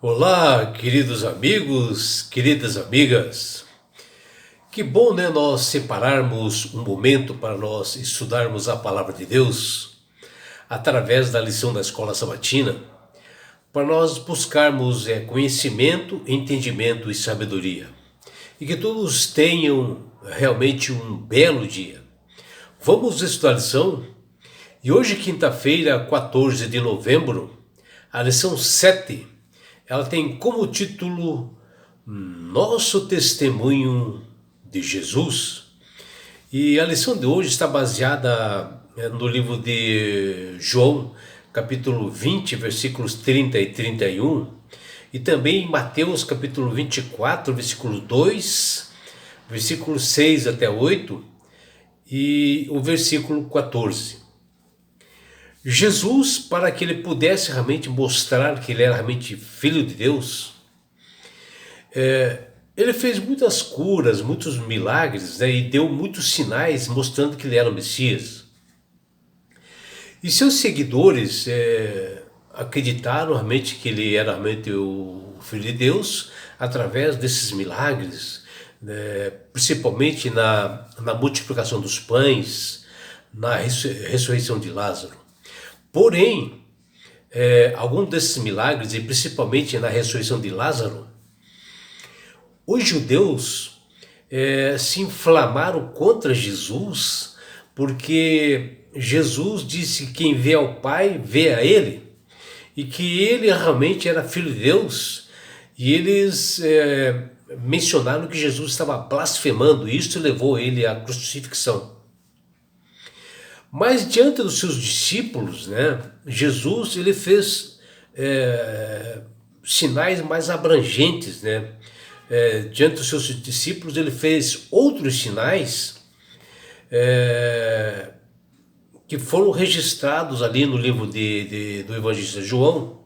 Olá, queridos amigos, queridas amigas. Que bom, né, nós separarmos um momento para nós estudarmos a palavra de Deus através da lição da escola sabatina, para nós buscarmos conhecimento, entendimento e sabedoria. E que todos tenham realmente um belo dia. Vamos estudar a lição? E hoje, quinta-feira, 14 de novembro, a lição 7, ela tem como título Nosso Testemunho de Jesus. E a lição de hoje está baseada no livro de João, capítulo 20, versículos 30 e 31, e também em Mateus, capítulo 24, versículo 2, versículo 6 até 8 e o versículo 14. Jesus, para que ele pudesse realmente mostrar que ele era realmente filho de Deus, ele fez muitas curas, muitos milagres, né, e deu muitos sinais mostrando que ele era o Messias. E seus seguidores acreditaram realmente que ele era realmente o filho de Deus através desses milagres, né, principalmente na multiplicação dos pães, na ressurreição de Lázaro. Porém, alguns desses milagres, e principalmente na ressurreição de Lázaro, os judeus se inflamaram contra Jesus, porque Jesus disse que quem vê ao Pai, vê a Ele, e que ele realmente era filho de Deus, e eles mencionaram que Jesus estava blasfemando, e isso levou ele à crucifixão. Mas diante dos seus discípulos, né, Jesus ele fez sinais mais abrangentes, né? Diante dos seus discípulos ele fez outros sinais que foram registrados ali no livro do Evangelista João,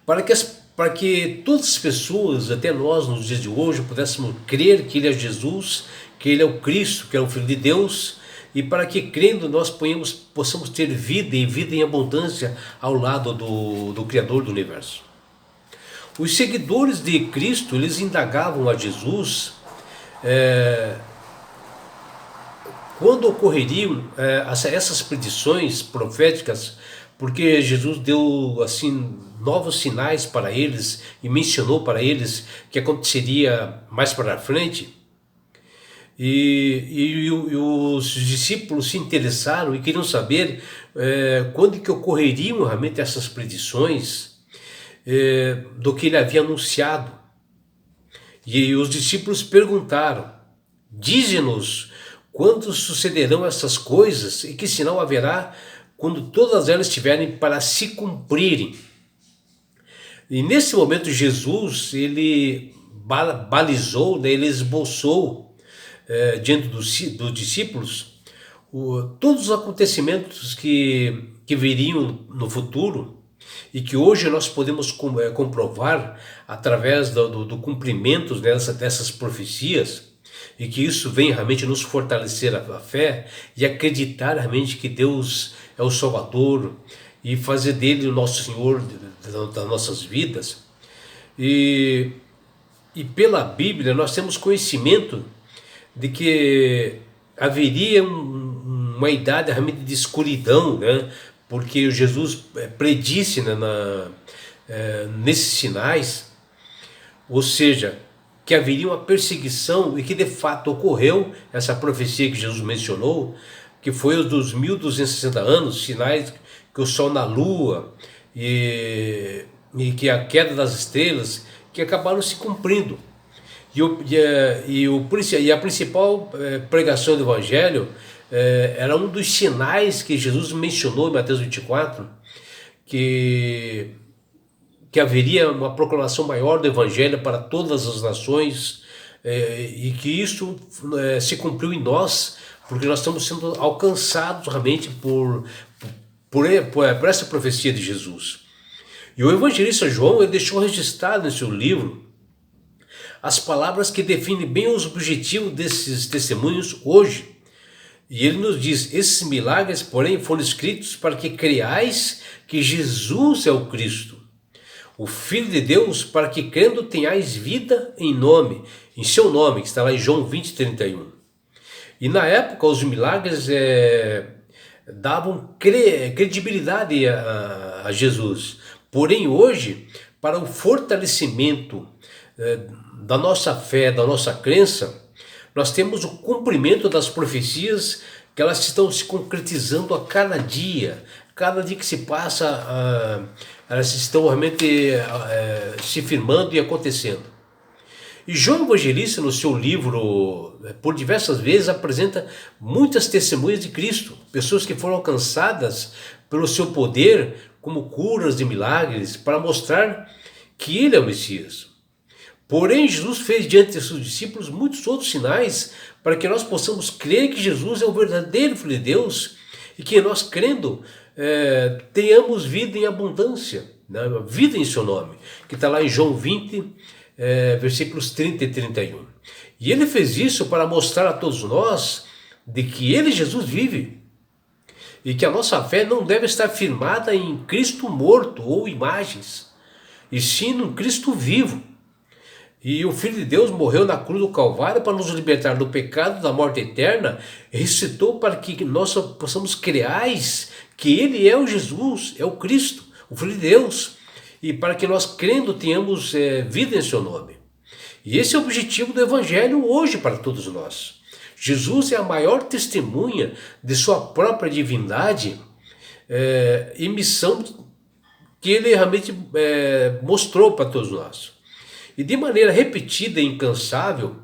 para que todas as pessoas, até nós nos dias de hoje, pudéssemos crer que ele é Jesus, que ele é o Cristo, que é o Filho de Deus, e para que, crendo, nós possamos ter vida e vida em abundância ao lado do Criador do Universo. Os seguidores de Cristo, eles indagavam a Jesus quando ocorreriam essas predições proféticas, porque Jesus deu assim novos sinais para eles e mencionou para eles que aconteceria mais para frente. E os discípulos se interessaram e queriam saber quando que ocorreriam realmente essas predições do que ele havia anunciado. E os discípulos perguntaram: dize-nos quando sucederão essas coisas e que sinal haverá quando todas elas estiverem para se cumprirem. E nesse momento Jesus, ele balizou, né, ele esboçou diante dos discípulos todos os acontecimentos que viriam no futuro e que hoje nós podemos comprovar através do cumprimento dessas profecias, e que isso vem realmente nos fortalecer a fé e acreditar realmente que Deus é o Salvador e fazer dele o nosso Senhor das nossas vidas. E pela Bíblia nós temos conhecimento de que haveria uma idade realmente de escuridão, né? Porque Jesus predisse, né, nesses sinais, ou seja, que haveria uma perseguição, e que de fato ocorreu essa profecia que Jesus mencionou, que foi os dos 1260 anos, sinais que o sol na lua e que a queda das estrelas, que acabaram se cumprindo. E a principal pregação do Evangelho era um dos sinais que Jesus mencionou em Mateus 24, que haveria uma proclamação maior do Evangelho para todas as nações, e que isso se cumpriu em nós, porque nós estamos sendo alcançados realmente por essa profecia de Jesus. E o evangelista João ele deixou registrado em seu livro as palavras que definem bem os objetivos desses testemunhos hoje. E ele nos diz: esses milagres, porém, foram escritos para que creiais que Jesus é o Cristo, o Filho de Deus, para que crendo tenhais vida em seu nome, que está lá em João 20:31. E na época os milagres davam credibilidade a Jesus. Porém hoje, para o fortalecimento da nossa fé, da nossa crença, nós temos o cumprimento das profecias, que elas estão se concretizando a cada dia que se passa, elas estão realmente se firmando e acontecendo. E João Evangelista, no seu livro, por diversas vezes, apresenta muitas testemunhas de Cristo, pessoas que foram alcançadas pelo seu poder, como curas e milagres, para mostrar que ele é o Messias. Porém, Jesus fez diante de seus discípulos muitos outros sinais para que nós possamos crer que Jesus é o verdadeiro Filho de Deus e que nós, crendo, tenhamos vida em abundância, né? Vida em seu nome, que está lá em João 20, versículos 30 e 31. E ele fez isso para mostrar a todos nós de que ele, Jesus, vive e que a nossa fé não deve estar firmada em Cristo morto ou imagens, e sim num Cristo vivo. E o Filho de Deus morreu na cruz do Calvário para nos libertar do pecado, da morte eterna, e ressuscitou para que nós possamos crer que ele é o Jesus, é o Cristo, o Filho de Deus, e para que nós, crendo, tenhamos vida em seu nome. E esse é o objetivo do Evangelho hoje para todos nós. Jesus é a maior testemunha de sua própria divindade e missão que ele realmente mostrou para todos nós. E de maneira repetida e incansável,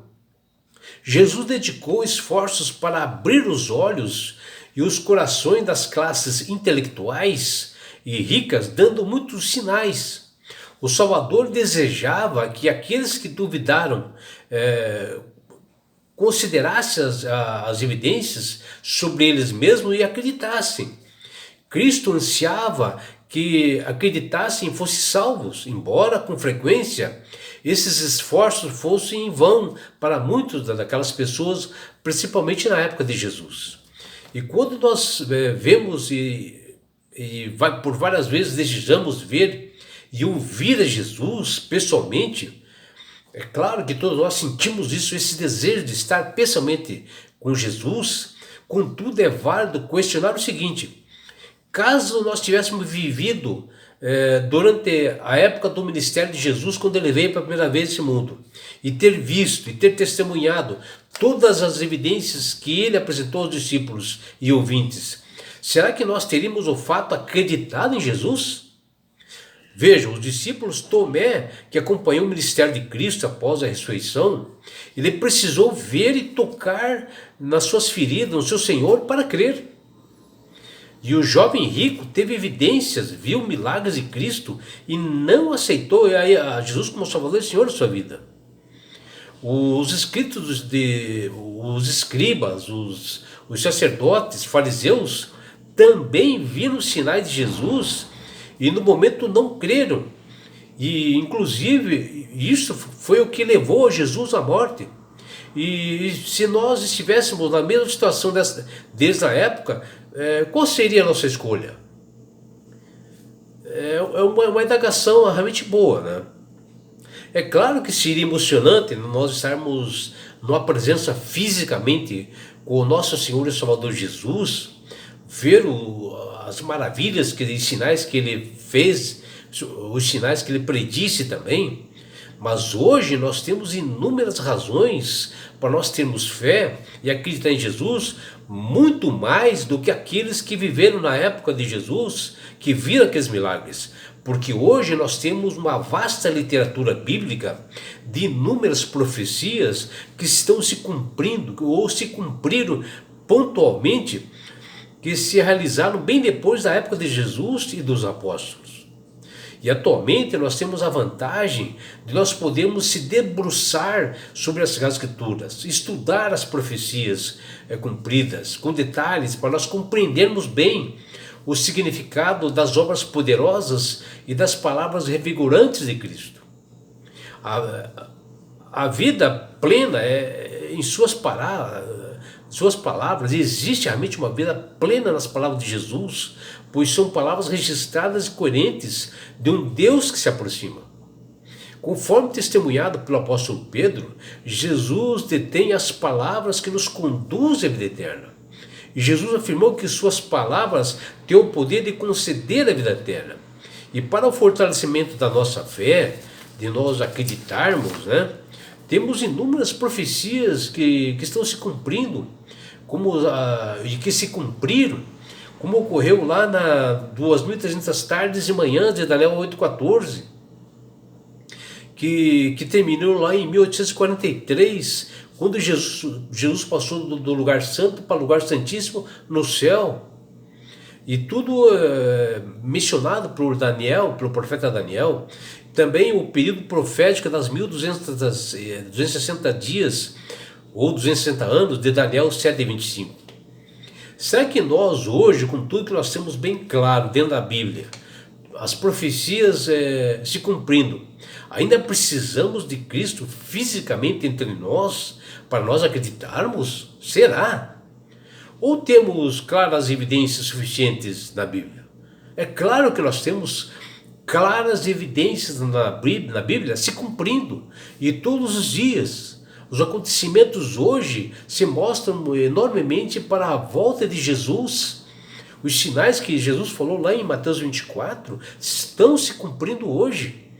Jesus dedicou esforços para abrir os olhos e os corações das classes intelectuais e ricas, dando muitos sinais. O Salvador desejava que aqueles que duvidaram considerassem as evidências sobre eles mesmos e acreditassem. Cristo ansiava que acreditassem e fossem salvos, embora com frequência esses esforços fossem em vão para muitas daquelas pessoas, principalmente na época de Jesus. E quando nós vemos por várias vezes desejamos ver e ouvir a Jesus pessoalmente, é claro que todos nós sentimos isso, esse desejo de estar pessoalmente com Jesus. Contudo, é válido questionar o seguinte: caso nós tivéssemos vivido durante a época do ministério de Jesus, quando ele veio pela primeira vez nesse mundo, e ter visto e ter testemunhado todas as evidências que ele apresentou aos discípulos e ouvintes, será que nós teríamos o fato acreditado em Jesus? Vejam, os discípulos, Tomé, que acompanhou o ministério de Cristo após a ressurreição, ele precisou ver e tocar nas suas feridas, no seu Senhor, para crer. E o jovem rico teve evidências, viu milagres de Cristo e não aceitou a Jesus como Salvador e Senhor da sua vida. Os escribas, os sacerdotes, fariseus, também viram os sinais de Jesus e no momento não creram. E inclusive isso foi o que levou Jesus à morte. E se nós estivéssemos na mesma situação desde a época, qual seria a nossa escolha? É uma indagação realmente boa, né? É claro que seria emocionante nós estarmos numa presença fisicamente com o nosso Senhor e Salvador Jesus, ver as maravilhas, os sinais que ele fez, os sinais que ele predisse também. Mas hoje nós temos inúmeras razões para nós termos fé e acreditar em Jesus, muito mais do que aqueles que viveram na época de Jesus, que viram aqueles milagres. Porque hoje nós temos uma vasta literatura bíblica de inúmeras profecias que estão se cumprindo ou se cumpriram pontualmente, que se realizaram bem depois da época de Jesus e dos apóstolos. E atualmente nós temos a vantagem de nós podermos se debruçar sobre as Escrituras, estudar as profecias cumpridas, com detalhes, para nós compreendermos bem o significado das obras poderosas e das palavras revigorantes de Cristo. A vida plena em suas palavras, suas palavras, existe realmente uma vida plena nas palavras de Jesus, pois são palavras registradas e coerentes de um Deus que se aproxima. Conforme testemunhado pelo apóstolo Pedro, Jesus detém as palavras que nos conduzem à vida eterna. E Jesus afirmou que suas palavras têm o poder de conceder a vida eterna. E para o fortalecimento da nossa fé, de nós acreditarmos, temos inúmeras profecias que estão se cumprindo, e que se cumpriram, como ocorreu lá na 2300 tardes e manhãs de Daniel 8,14, que terminou lá em 1843, quando Jesus passou do lugar santo para o lugar santíssimo no céu. E tudo mencionado por Daniel, pelo profeta Daniel. Também o período profético das 1260 dias, ou 260 anos, de Daniel 7,25. Será que nós hoje, com tudo que nós temos bem claro dentro da Bíblia, as profecias se cumprindo, ainda precisamos de Cristo fisicamente entre nós, para nós acreditarmos? Será? Ou temos claras evidências suficientes na Bíblia? É claro que nós temos claras evidências na Bíblia se cumprindo, e todos os dias. Os acontecimentos hoje se mostram enormemente para a volta de Jesus. Os sinais que Jesus falou lá em Mateus 24 estão se cumprindo hoje.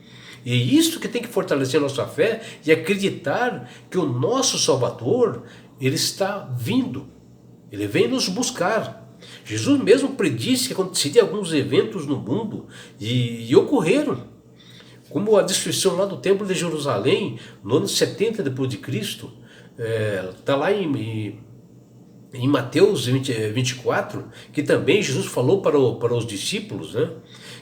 E é isso que tem que fortalecer a nossa fé e acreditar que o nosso Salvador, ele está vindo. Ele vem nos buscar. Jesus mesmo predisse que aconteceria alguns eventos no mundo e ocorreram. Como a destruição lá do Templo de Jerusalém, no ano 70 depois de Cristo, está lá em Mateus 24, que também Jesus falou para os discípulos,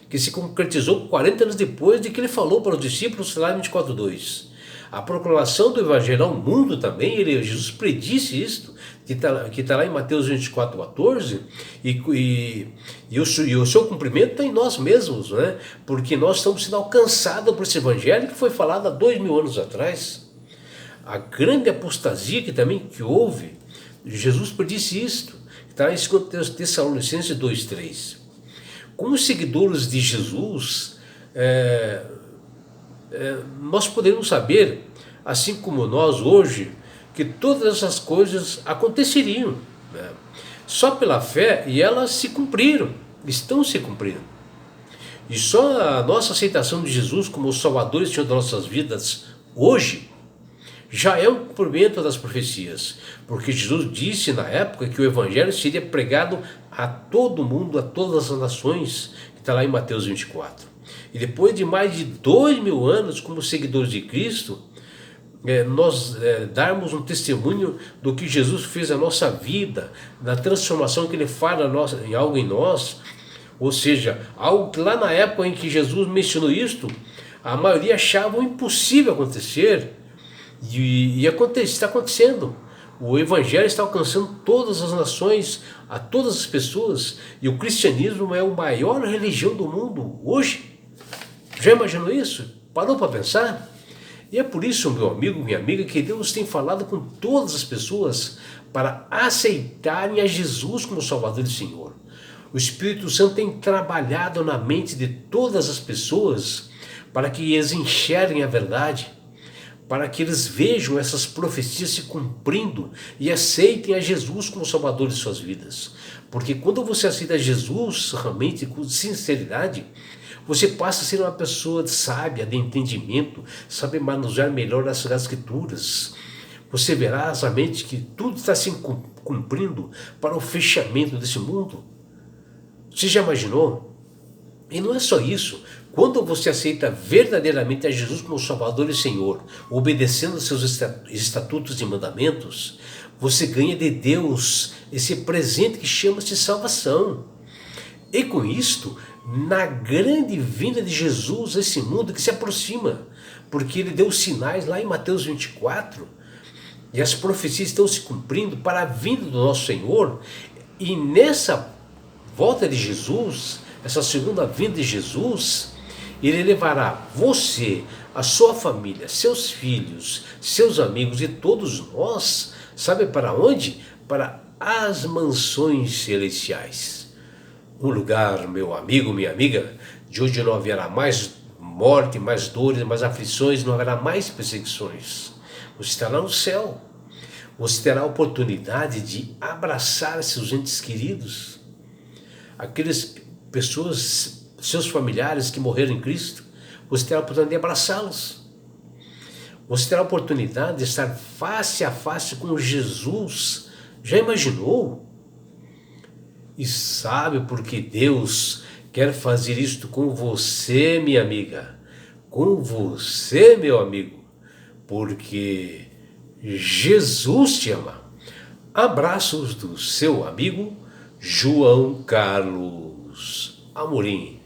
que se concretizou 40 anos depois de que ele falou para os discípulos, lá em 24:2. A proclamação do Evangelho ao mundo também, Jesus predisse isto, que está lá em Mateus 24:14, e o seu cumprimento está em nós mesmos, porque nós estamos sendo alcançados por esse Evangelho que foi falado há 2000 anos atrás. A grande apostasia que houve, Jesus predisse isto, que está em 2 Tessalonicenses 2:3. Como seguidores de Jesus, nós podemos saber, assim como nós hoje, que todas essas coisas aconteceriam, só pela fé, e elas se cumpriram, estão se cumprindo. E só a nossa aceitação de Jesus como o Salvador e Senhor das nossas vidas hoje já é um cumprimento das profecias, porque Jesus disse na época que o Evangelho seria pregado a todo mundo, a todas as nações, que está lá em Mateus 24. E depois de mais de 2000 anos como seguidores de Cristo, nós darmos um testemunho do que Jesus fez na nossa vida, da transformação que Ele faz em algo em nós, ou seja, algo que lá na época em que Jesus mencionou isto, a maioria achava impossível acontecer, e está acontecendo. O Evangelho está alcançando todas as nações, a todas as pessoas, e o cristianismo é a maior religião do mundo hoje. Já imaginou isso? Parou para pensar? E é por isso, meu amigo, minha amiga, que Deus tem falado com todas as pessoas para aceitarem a Jesus como Salvador e Senhor. O Espírito Santo tem trabalhado na mente de todas as pessoas para que eles enxerguem a verdade, para que eles vejam essas profecias se cumprindo e aceitem a Jesus como Salvador de suas vidas. Porque quando você aceita Jesus realmente com sinceridade, você passa a ser uma pessoa sábia, de entendimento, sabe manusear melhor as Escrituras. Você verá somente que tudo está se cumprindo para o fechamento desse mundo. Você já imaginou? E não é só isso. Quando você aceita verdadeiramente a Jesus como Salvador e Senhor, obedecendo aos seus estatutos e mandamentos, você ganha de Deus esse presente que chama-se salvação. E com isto, na grande vinda de Jesus a esse mundo que se aproxima, porque Ele deu sinais lá em Mateus 24, e as profecias estão se cumprindo para a vinda do nosso Senhor, e nessa volta de Jesus, essa segunda vinda de Jesus, Ele levará você, a sua família, seus filhos, seus amigos e todos nós, sabe para onde? para as mansões celestiais. Um lugar, meu amigo, minha amiga, de onde não haverá mais morte, mais dores, mais aflições, não haverá mais perseguições. Você estará no céu. Você terá a oportunidade de abraçar seus entes queridos, aquelas pessoas, seus familiares que morreram em Cristo. Você terá a oportunidade de abraçá-los. Você terá a oportunidade de estar face a face com Jesus. Já imaginou? E sabe por que Deus quer fazer isto com você, minha amiga? Com você, meu amigo? Porque Jesus te ama. Abraços do seu amigo João Carlos Amorim.